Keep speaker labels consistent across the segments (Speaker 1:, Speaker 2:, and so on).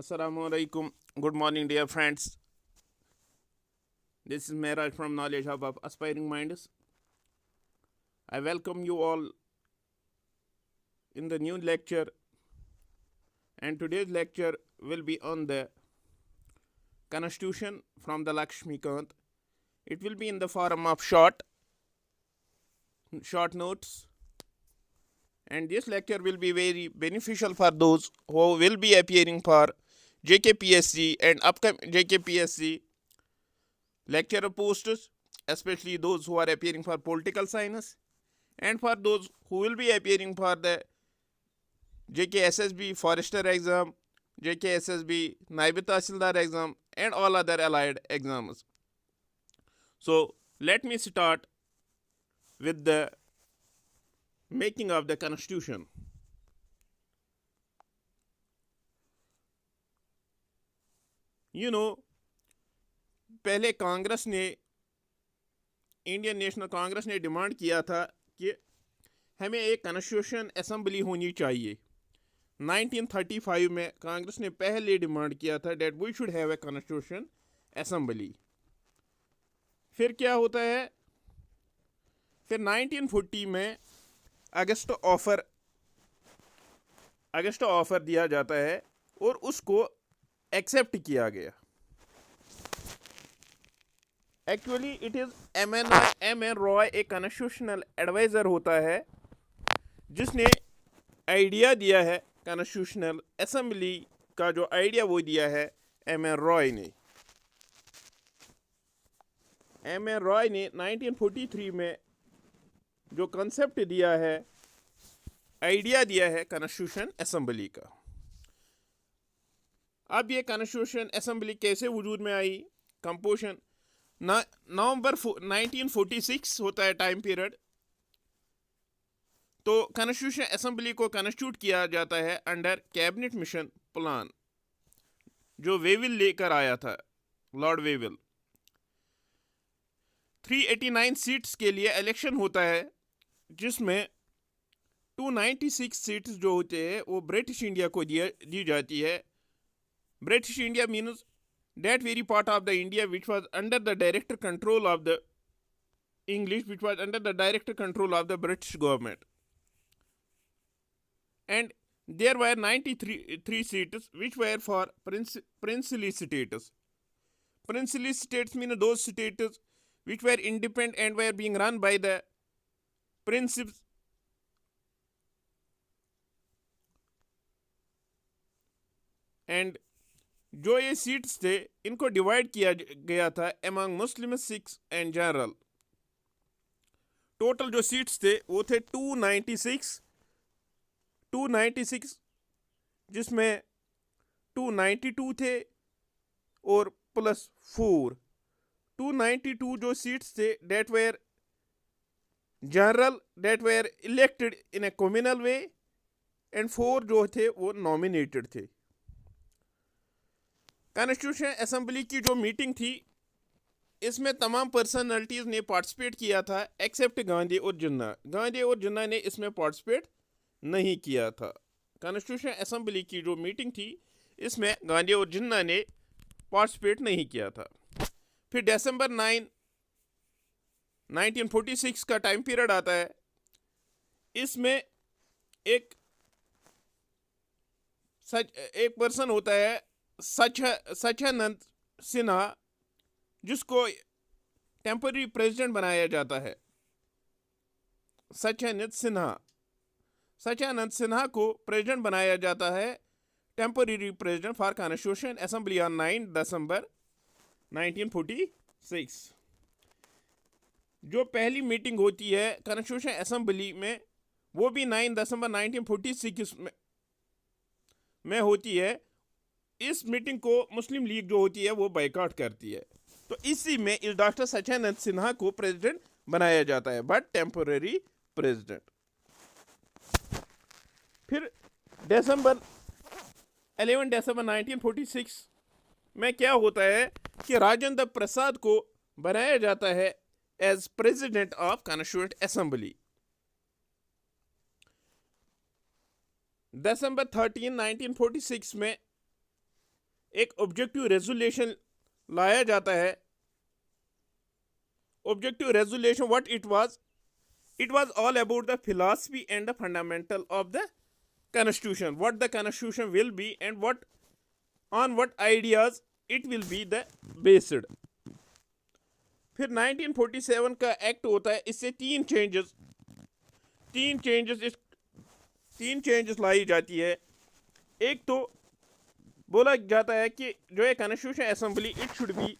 Speaker 1: Assalamualaikum. Good morning, dear friends. This is Mehraj from Knowledge Hub of Aspiring Minds. I welcome you all in the new lecture, and today's lecture will be on the Constitution from the Lakshmikant. It will be in the form of short notes, and this lecture will be very beneficial for those who will be appearing for JKPSC and upcoming JKPSC lecturer posts, especially those who are appearing for political science, and for those who will be appearing for the JKSSB Forester exam, JKSSB Naib Tahsildar exam, and all other allied exams. So, let me start with the making of the Constitution. पहले कांग्रेस ने, Indian national Congress ने demand किया था कि हमें एक constitution assembly होनी चाहिए. 1935 में कांग्रेस ने पहले डिमांड किया था that we should have a constitution assembly. फिर क्या होता है, फिर 1940 में अगस्त ऑफर दिया जाता है और उसको एक्सेप्ट किया गया. Actually it is M N Roy एक कॉन्स्टिट्यूशनल एडवाइज़र होता है जिसने आइडिया दिया है. कॉन्स्टिट्यूशनल असेंबली का जो आइडिया वो दिया है एम एन रॉय ने. 1943 में जो कंसेप्ट दिया है, आइडिया दिया है कॉन्स्टिट्यूशन असेंबली का. अब ये कॉन्स्टिट्यूशन असेंबली कैसे वजूद में आई? कंपोजिशन नवंबर 1946 होता है टाइम पीरियड. तो कॉन्स्टिट्यूशन असेंबली को कॉन्स्टिट्यूट किया जाता है अंडर कैबिनेट मिशन प्लान जो वेविल लेकर आया था, लॉर्ड वेविल. 389 सीट्स के लिए इलेक्शन होता है जिसमें 296 सीट्स जो होते हैं वो ब्रिटिश इंडिया को दी जाती है. British India means that very part of the India which was under the direct control of the English, which was under the direct control of the British government. And there were 93 seats which were for princely states. Princely states mean those states which were independent and were being run by the princes. And जो ये seats थे इनको divide किया गया था among Muslim, Sikhs and general. Total जो seats थे वो थे 296 जिसमें 292 थे और प्लस 4. 292 जो सीट्स थे that were general, that were elected in a communal way, and 4 जो थे वो नॉमिनेटेड थे. कॉन्स्टिट्यूशन असेंबली की जो मीटिंग थी इसमें तमाम पर्सनालिटीज़ ने पार्टिसिपेट किया था एक्सेप्ट गांधी और जिन्ना. गांधी और जिन्ना ने इसमें पार्टिसिपेट नहीं किया था. कॉन्स्टिट्यूशन असेंबली की जो मीटिंग थी इसमें गांधी और जिन्ना ने पार्टिसिपेट नहीं किया था. फिर दिसंबर 9 1946 का टाइम पीरियड आता है. इसमें एक पर्सन होता है सच्चिदानंद सिन्हा जिसको टेम्पररी प्रेसिडेंट बनाया जाता है. सच्चिदानंद सिन्हा को प्रेसिडेंट बनाया जाता है, temporary president for constitution assembly on 9 दिसंबर 1946. जो पहली मीटिंग होती है कॉन्स्टिट्यूशन असेंबली में वो भी 9 दिसंबर 1946 में होती है. इस मीटिंग को मुस्लिम लीग जो होती है वो बाइकआउट करती है. तो इसी में इस डॉक्टर सच्चिदानंद सिन्हा को प्रेसिडेंट बनाया जाता है, बट टेम्पररी प्रेसिडेंट. फिर 11 दिसंबर 1946 में क्या होता है कि राजेंद्र प्रसाद को बनाया जाता है as president of constituent assembly. दिसंबर 13 1946 में एक ऑब्जेक्टिव रेजोल्यूशन लाया जाता है। Objective resolution what it was all about the philosophy and the fundamental of the constitution, what the constitution will be and on what ideas it will be the based। फिर 1947 का act होता है, इससे तीन changes लाई जाती है। एक तो बोला जाता है कि जो है constitution assembly it should be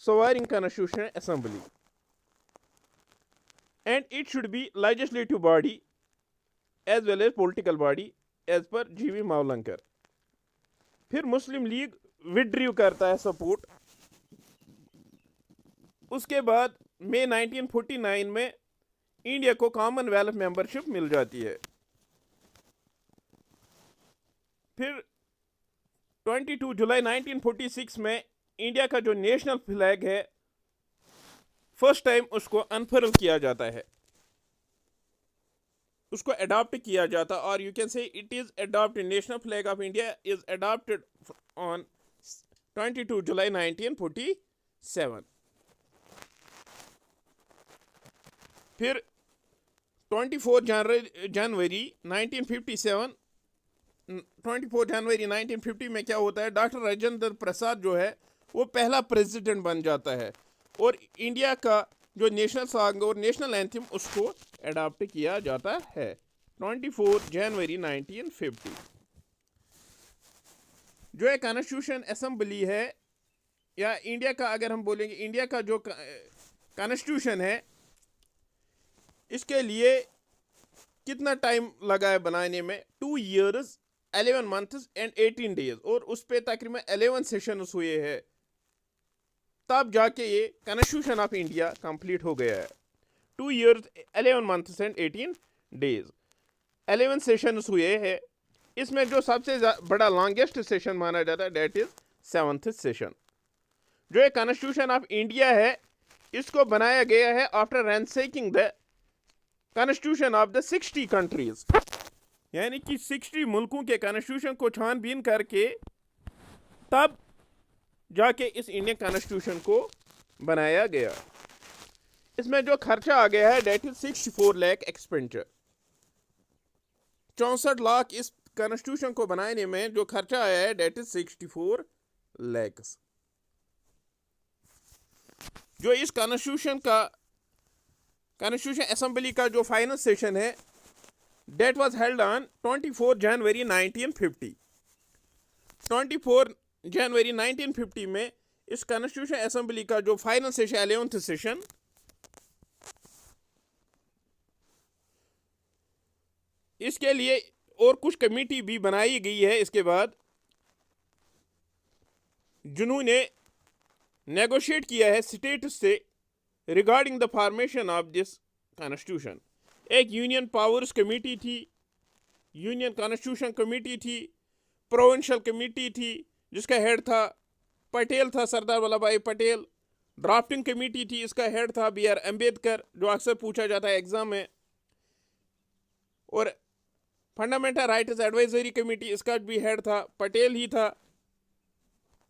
Speaker 1: sovereign constitution assembly and it should be legislative body as well as political body as per GV Mavalankar. फिर मुस्लिम लीग विड्रीव करता है सपोर्ट। उसके बाद मई 1949 में इंडिया को कॉमनवेल्थ मेंबरशिप मिल जाती है। फिर 22 जुलाई 1946 में इंडिया का जो नेशनल फ्लैग है फर्स्ट टाइम उसको अनफर्ल किया जाता है, उसको अडॉप्ट किया जाता, और you can say it is adopted, national flag of India is adopted on 22 जुलाई 1947। फिर 24 जनवरी 1950 में क्या होता है, डॉक्टर राजेंद्र प्रसाद जो है वो पहला प्रेसिडेंट बन जाता है और इंडिया का जो नेशनल सॉन्ग और नेशनल एंथम उसको अडॉप्ट किया जाता है 24 जनवरी 1950। जो है कॉन्स्टिट्यूशन असेंबली है या इंडिया का, अगर हम बोलेंगे इंडिया का जो कॉन्स्टिट्यूशन है इसके लिए कितना टाइम लगा है बनाने में, 2 years 11 months and 18 days, और उस पर तकरीबन 11 सेशंस हुए हैं, तब जाके ये कॉन्स्टिट्यूशन ऑफ इंडिया कंप्लीट हो गया है। 2 years 11 months and 18 days 11 sessions हुए हैं। इसमें जो सबसे बड़ा लॉन्गेस्ट सेशन माना जाता है डेट इज 7th सेशन। जो ये कॉन्स्टिट्यूशन ऑफ इंडिया है इसको बनाया गया है after ransacking the constitution of the 60 countries, यानी कि 60 मुल्कों के कॉन्स्टिट्यूशन को छानबीन करके तब जाके इस इंडियन कॉन्स्टिट्यूशन को बनाया गया। इसमें जो खर्चा आ गया है that is 64 lakh expenditure, 64 lakh इस कॉन्स्टिट्यूशन को बनाने में जो खर्चा आया है डेट इज 64 लाख। जो इस कॉन्स्टिट्यूशन असेंबली का जो फाइनल सेशन है डेट वाज हेल्ड ऑन 24 जनवरी 1950। 24 जनवरी 1950 में इस कॉन्स्टिट्यूशन असेंबली का जो फाइनल सेशन 11th सेशन इसके लिए और कुछ कमेटी भी बनाई गई है इसके बाद, जिन्होंने नेगोशिएट किया है स्टेट्स से regarding the formation of this constitution. एक यूनियन पावर्स कमेटी थी, यूनियन कॉन्स्टिट्यूशन कमेटी थी, प्रोविंशियल कमेटी थी जिसका हेड था पटेल था, सरदार वल्लभ भाई पटेल। ड्राफ्टिंग कमेटी थी, इसका हेड था BR अम्बेडकर, जो अक्सर पूछा जाता है एग्जाम में। और फंडामेंटल राइट्स एडवाइजरी कमेटी, इसका भी हेड था पटेल ही था।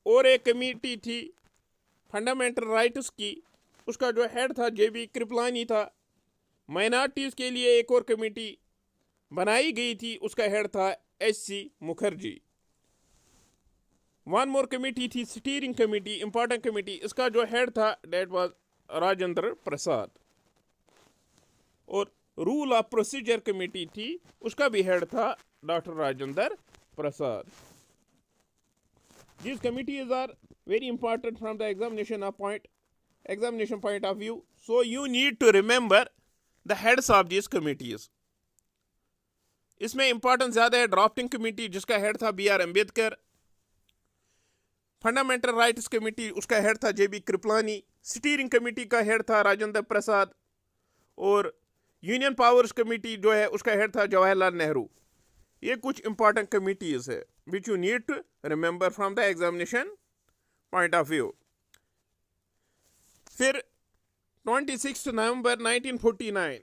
Speaker 1: और एक कमेटी थी फंडामेंटल राइट्स की, उसका जो हेड था JB कृपलानी था। माइनॉरिटीज़ के लिए एक और कमेटी बनाई गई थी, उसका हेड था SC Mukherjee. One more committee थी स्टीयरिंग कमेटी, इंपॉर्टेंट कमेटी, इसका जो हेड था डेट वाज राजेंद्र प्रसाद। और रूल ऑफ प्रोसीजर कमेटी थी, उसका भी हेड था doctor Rajendra Prasad. These committees are very important from the examination point of view, so you need to remember the heads of these committees. इसमें importance ज़्यादा है drafting committee जिसका head था BR Ambedkar, fundamental rights committee उसका head था JB Kripalani, steering committee का head था राजेंद्र प्रसाद, और यूनियन पावर्स कमेटी जो है उसका हेड था जवाहरलाल नेहरू। ये कुछ इंपॉर्टेंट कमिटीज़ है which you need to remember from the examination point of view. फिर 26 नवंबर 1949,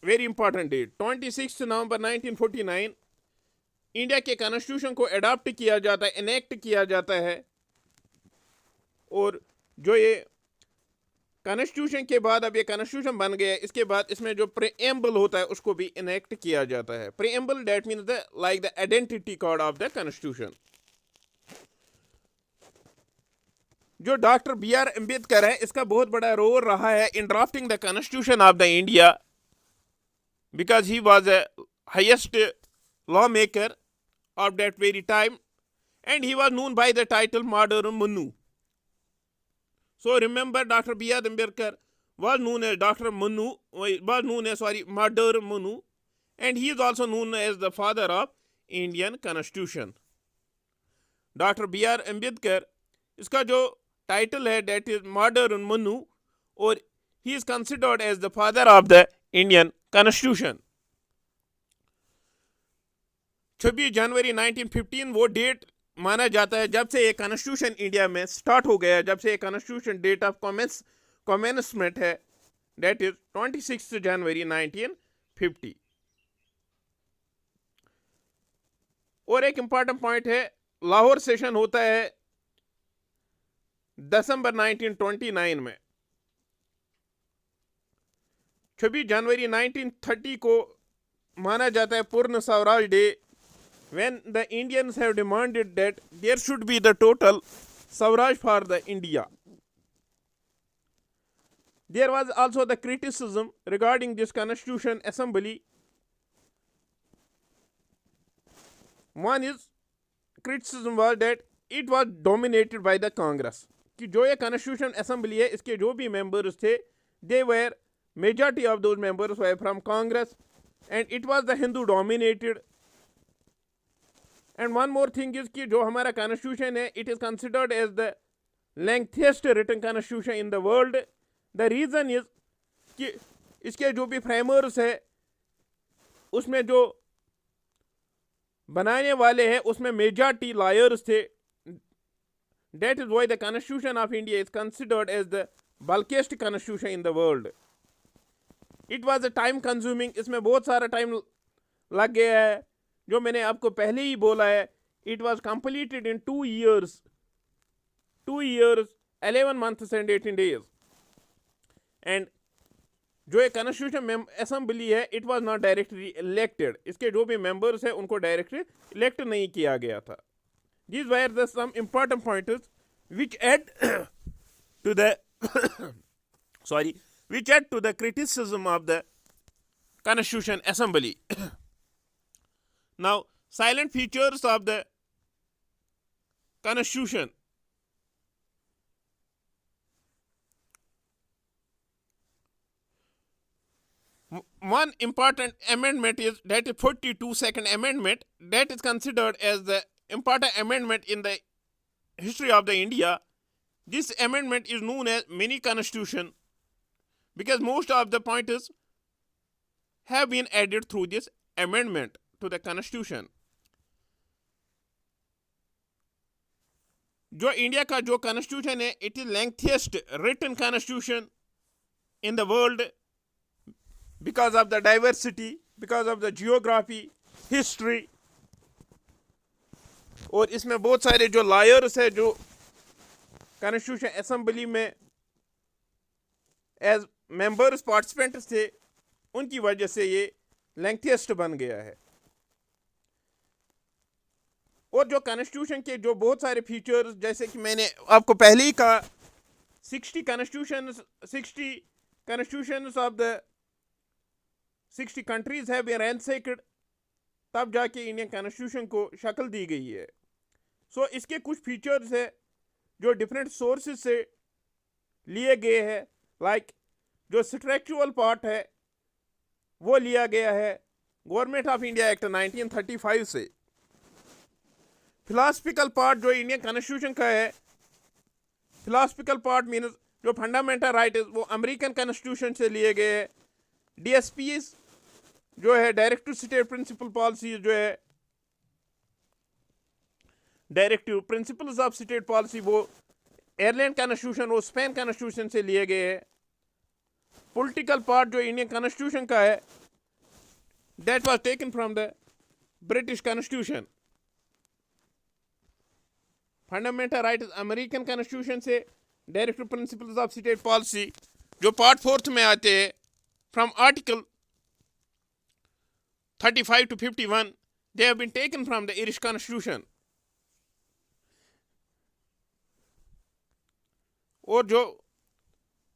Speaker 1: वेरी इंपॉर्टेंट डेट, 26 नवंबर 1949 इंडिया के कॉन्स्टिट्यूशन को अडॉप्ट किया जाता है, इनेक्ट किया जाता है, और जो ये कॉन्स्टिट्यूशन के बाद अब ये कॉन्स्टिट्यूशन बन गया, इसके बाद इसमें जो प्रीएम्बल होता है उसको भी इनेक्ट किया जाता है. Preamble that means the like the identity card of the constitution. जो डॉक्टर बी आर अम्बेडकर है, इसका बहुत बड़ा रोल रहा है in drafting the constitution of the India, because he was the highest law maker of that very time, and he was known by the title modern Manu. So remember, Dr. B.R. Ambedkar was known as Dr. Manu, was known as Modern Manu, and he is also known as the father of Indian Constitution. Dr. B.R. Ambedkar, इसका जो title है that is Modern Manu, और he is considered as the father of the Indian Constitution. 26 जनवरी 1915 वो date माना जाता है जब से ये कॉन्स्टिट्यूशन इंडिया में स्टार्ट हो गया, जब से ये कॉन्स्टिट्यूशन डेट ऑफ कॉमेंसमेंट है, दैट इज 26 जनवरी 1950. और एक इंपॉर्टेंट पॉइंट है, लाहौर सेशन होता है दिसंबर 1929 में. 26 जनवरी 1930 को माना जाता है पूर्ण Swaraj day, when the Indians have demanded that there should be the total Swaraj for the India. There was also the criticism regarding this Constitution Assembly. One is criticism was that it was dominated by the Congress. कि जो ये Constitution Assembly है, इसके जो भी members थे, they were majority of those members were from Congress, and it was the Hindu dominated. And one more thing is कि जो हमारा कॉन्स्टिट्यूशन है, it is considered as the lengthiest written constitution in the world. The reason is कि इसके जो भी framers है, उसमें जो बनाने वाले हैं उसमें मेजॉरिटी लॉयर्स थे. That is why the Constitution of India is considered as the bulkiest constitution in the world. It was a time consuming, इसमें बहुत सारा टाइम लग गया है. जो मैंने आपको पहले ही बोला है, it was completed in 2 years, 11 months and 18 days. And जो एक कॉन्स्टिट्यूशन असेंबली है, it was not directly elected. इसके जो भी मेंबर्स हैं उनको डायरेक्टली इलेक्ट नहीं किया गया था. These were the some important pointers which add to the which add to the criticism of the Constitution Assembly. Now, silent features of the Constitution. One important amendment is that 42nd Amendment, that is considered as the important amendment in the history of the India. This amendment is known as mini constitution because most of the pointers have been added through this amendment to the constitution. जो India का जो constitution है, it is lengthiest written constitution in the world because of the diversity, because of the geography, history. और इसमें बहुत सारे जो lawyers है जो कॉन्स्टिट्यूशन असेंबली में एज मेंबर्स पार्टिसिपेंट्स थे, उनकी वजह से ये लेंथिएस्ट बन गया है. और जो कॉन्स्टिट्यूशन के जो बहुत सारे फीचर्स, जैसे कि मैंने आपको पहले ही कहा, 60 constitutions of the 60 countries have been ransacked, तब जाके इंडियन कॉन्स्टिट्यूशन को शक्ल दी गई है. सो इसके कुछ फीचर्स है जो डिफरेंट सोर्सेज से लिए गए हैं. लाइक जो स्ट्रक्चरल पार्ट है वो लिया गया है गवर्नमेंट ऑफ इंडिया एक्ट 1935 से. फिलोसफिकल पार्ट जो इंडियन कॉन्स्टिट्यूशन का है, फिलोसफिकल पार्ट मीन्स जो फंडामेंटल राइट है वो अमेरिकन कॉन्स्टिट्यूशन से लिए गए हैं. DSPs जो है डायरेक्टिव स्टेट प्रिंसिपल पॉलिसी, जो है directive principles of state policy, वो आयरलैंड कॉन्स्टिट्यूशन वो स्पेन कॉन्स्टिट्यूशन से लिए गए हैं. पॉलिटिकल पार्ट जो इंडियन कॉन्स्टिट्यूशन का है, that was taken from the British constitution, fundamental rights American constitution से, directive principles of state policy जो पार्ट 4 में आते हैं, from article 35 to 51, they have been taken from the Irish constitution. और जो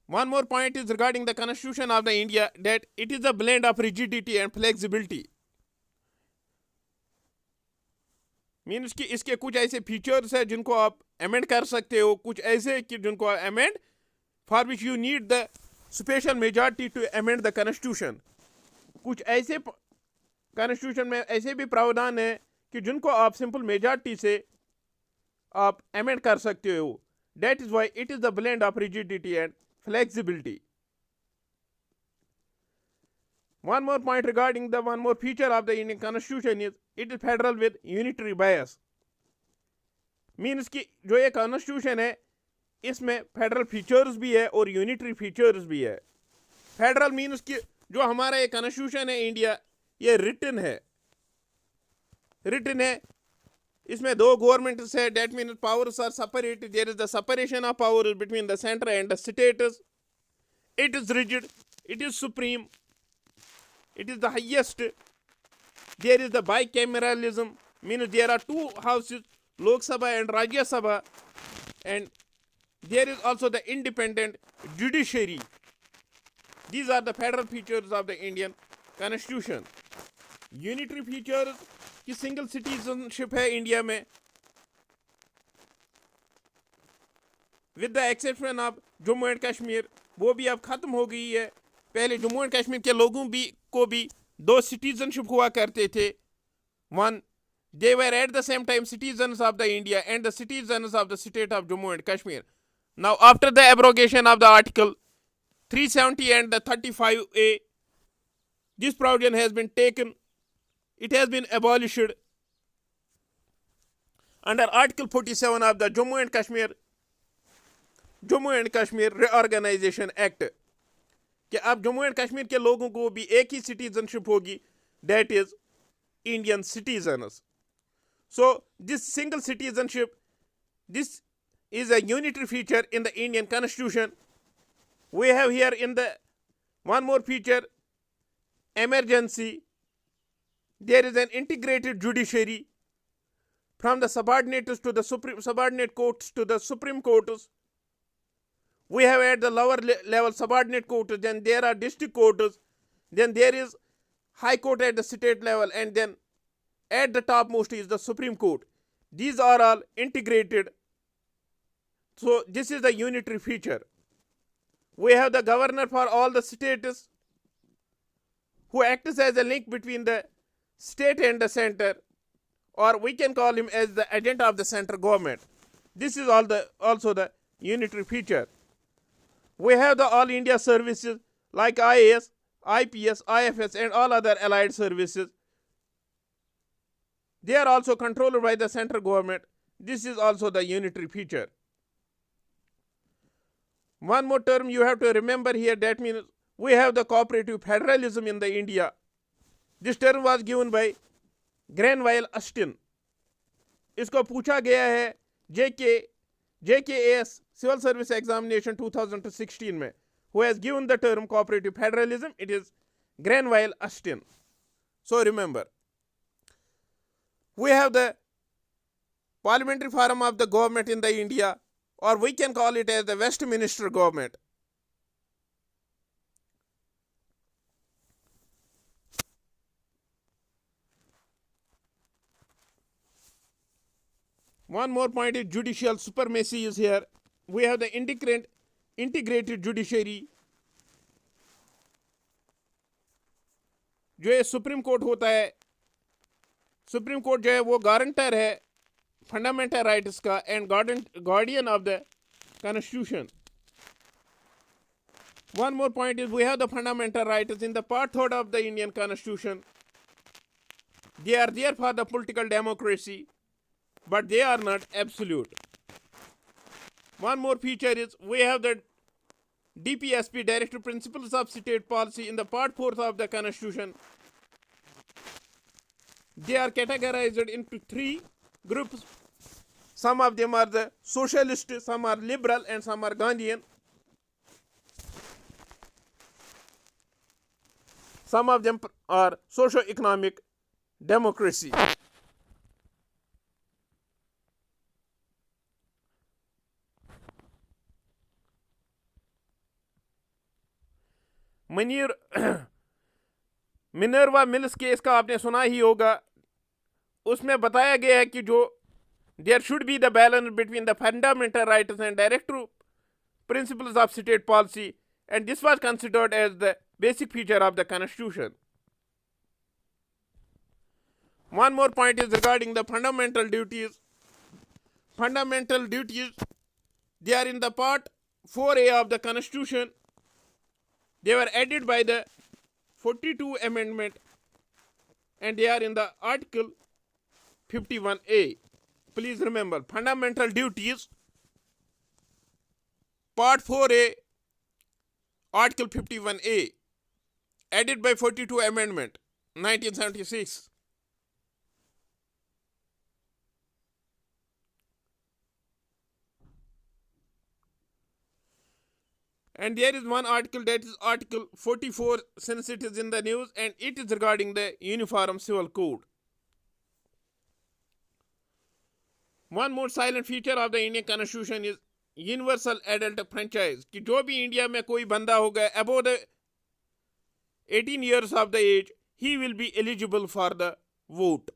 Speaker 1: one more point is regarding the constitution of the India, that it is a blend of rigidity and flexibility. Means कि इसके कुछ ऐसे features है जिनको आप amend कर सकते हो, कुछ ऐसे कि जिनको amend for which you need the special majority to amend the constitution. कुछ ऐसे कॉन्स्टिट्यूशन में ऐसे भी प्रावधान है कि जिनको आप सिंपल मेजॉरिटी से आप अमेंड कर सकते हो। That is why it is the blend of rigidity and flexibility. One more point regarding the one more feature of the Indian Constitution is it is federal with unitary bias. Means कि जो ये constitution है इसमें federal features भी है और unitary features भी है। फेडरल मीन्स कि जो हमारा ये कॉन्स्टिट्यूशन है इंडिया, ये रिटन है, इसमें दो गवर्नमेंट्स है। That means powers are separated, there is the separation of power between the centre and the states. It is rigid, it is supreme, it is the highest. There is the bicameralism, means there are two houses, Lok Sabha and Rajya Sabha, and there is also the independent judiciary. These are the federal features of the Indian Constitution. Unitary features की single citizenship है India में, with the exception of Jammu and Kashmir, वो भी अब खत्म हो गई है। पहले जम्मू एंड कश्मीर के लोगों को भी दो सिटीजनशिप हुआ करते थे। One, they were at the same time citizens of the India and the citizens of the state of Jammu and Kashmir. Now after the abrogation of the article 370 and the 35A, this provision has been taken, it has been abolished under article 47 of the Jammu and Kashmir Reorganization Act, कि अब Jammu and Kashmir के लोगों को भी एक ही citizenship होगी, that is Indian citizens. So this single citizenship, this is a unitary feature in the Indian constitution. We have here in the one more feature, emergency. There is an integrated judiciary from the subordinate courts to the Supreme Courts. We have at the lower level subordinate courts, then there are district courts, then there is High Court at the state level, and then at the topmost is the Supreme Court. These are all integrated. So this is the unitary feature. We have the governor for all the states, who acts as a link between the state and the center, or we can call him as the agent of the central government. This is also the unitary feature. We have the all India services like IAS, IPS, IFS and all other allied services. They are also controlled by the central government. This is also the unitary feature. One more term you have to remember here, that means we have the cooperative federalism in the India. This term was given by Granville Ashton. इसको पूछा गया है JKAS Civil Service Examination 2016 में. Who has given the term cooperative federalism? It is Granville Ashton. So remember, we have the parliamentary form of the government in the India, or we can call it as the Westminster government. One more point is judicial supremacy is here. We have the integrated judiciary. जो ये supreme court होता है, supreme court जो है वो guarantor है fundamental rights का and guardian of the constitution. One more point is we have the fundamental rights in the part 3rd of the Indian Constitution. They are there for the political democracy, but they are not absolute. One more feature is we have the DPSP, Directive Principles of State Policy, in the part 4th of the Constitution. they are categorized into three groups. Some of them are the socialist, some are liberal, and some are Gandhian. Some of them are socio-economic democracy. Minerva mills case का आपने सुना ही होगा. उसमें बताया गया है कि जो there should be the balance between the fundamental rights and direct principles of state policy, and this was considered as the basic feature of the constitution. One more point is regarding the fundamental duties. Fundamental duties, they are in the part 4A of the constitution. They were added by the 42 amendment, and they are in the article 51A. Please remember, fundamental duties, part 4A, article 51A, added by 42 amendment 1976. And there is one article, that is article 44, since it is in the news, and it is regarding the uniform civil code. One more silent feature of the Indian constitution is universal adult franchise, कि जो भी India में कोई बंदा होगा above the 18 years of the age, he will be eligible for the vote.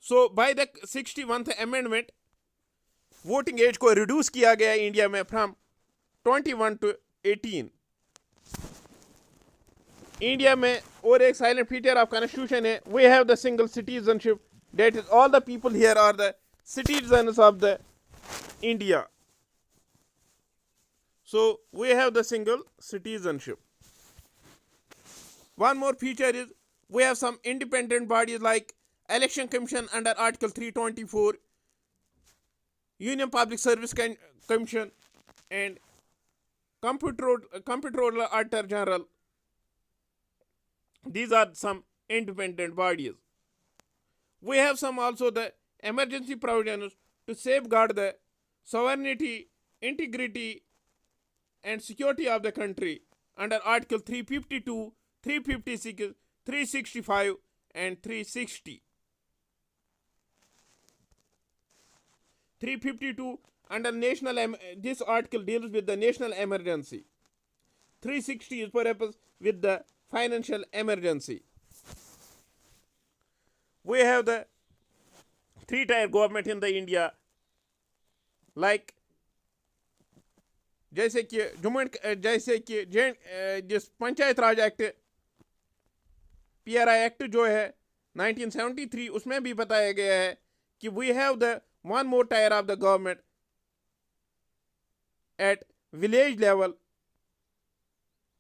Speaker 1: So by the 61st amendment, voting age को reduce किया गया इंडिया में from 21 to 18. इंडिया में और एक साइलेंट फीचर ऑफ कॉन्स्टिट्यूशन है, we have the single citizenship, that is all the people here are the citizens of the India. So we have the single citizenship. One more feature is we have some independent bodies like Election Commission under Article 324, Union Public Service Commission, and Comptroller Auditor General. These are some independent bodies. We have some also the emergency provisions to safeguard the sovereignty, integrity, and security of the country under Article 352, 356, 365, and 360. 352 under national, this article deals with the national emergency. 360 is perhaps with the financial emergency. We have the three-tier government in the India, like जैसे कि जिस पंचायत राज act PRI act जो है 1973, उसमें भी बताया गया है कि we have the one more tier of the government at village level,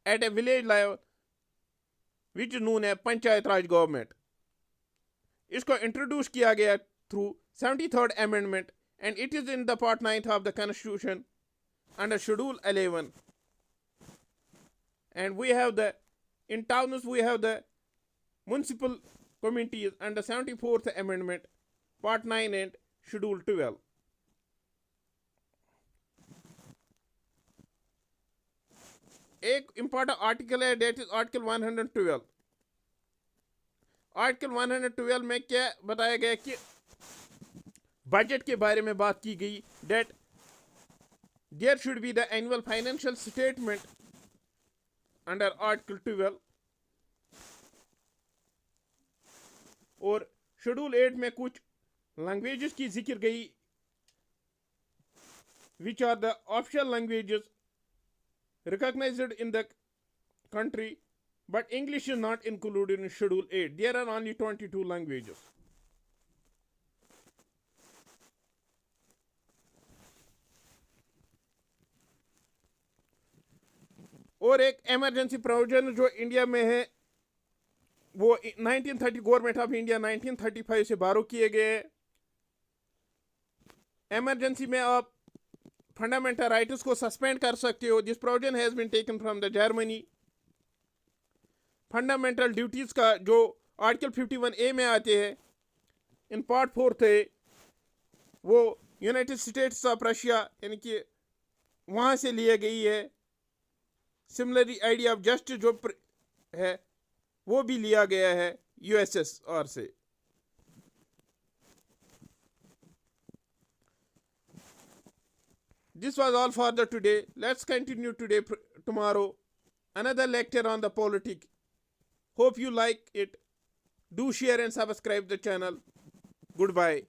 Speaker 1: at a village level, which is known as panchayat Raj government. इसको इंट्रोड्यूस किया गया through 73rd amendment, and it is in the part 9th of the constitution under schedule 11. And we have the, in towns we have the municipal committees under 74th amendment, part 9 and schedule 12. एक important article है, that is article 112. Article 112 में क्या बताया गया कि budget के बारे में बात की गई, that there should be the annual financial statement under article 12. और शेड्यूल 8 में कुछ लैंग्वेजेस की जिक्र गई, which are the official languages recognized in the country, but English is not included in Schedule 8. There are only 22 languages. और एक emergency provision जो India में है, वो 1930 गवर्नमेंट ऑफ इंडिया 1935 से बारो किए गए. इमरजेंसी में आप फंडामेंटल राइट्स को सस्पेंड कर सकते हो. This provision has been taken from the Germany. Fundamental duties का जो आर्टिकल 51A में आते हैं। इन पार्ट 4 थे वो यूनाइटेड स्टेट्स ऑफ रशिया यानी कि वहाँ से लिया गई है। सिमिलरली आइडिया ऑफ जस्टिस जो है वो भी लिया गया है यूएसएसआर से। This was all for the today. Let's continue today, tomorrow. Another lecture on the politics. Hope you like it. Do share and subscribe the channel. Goodbye.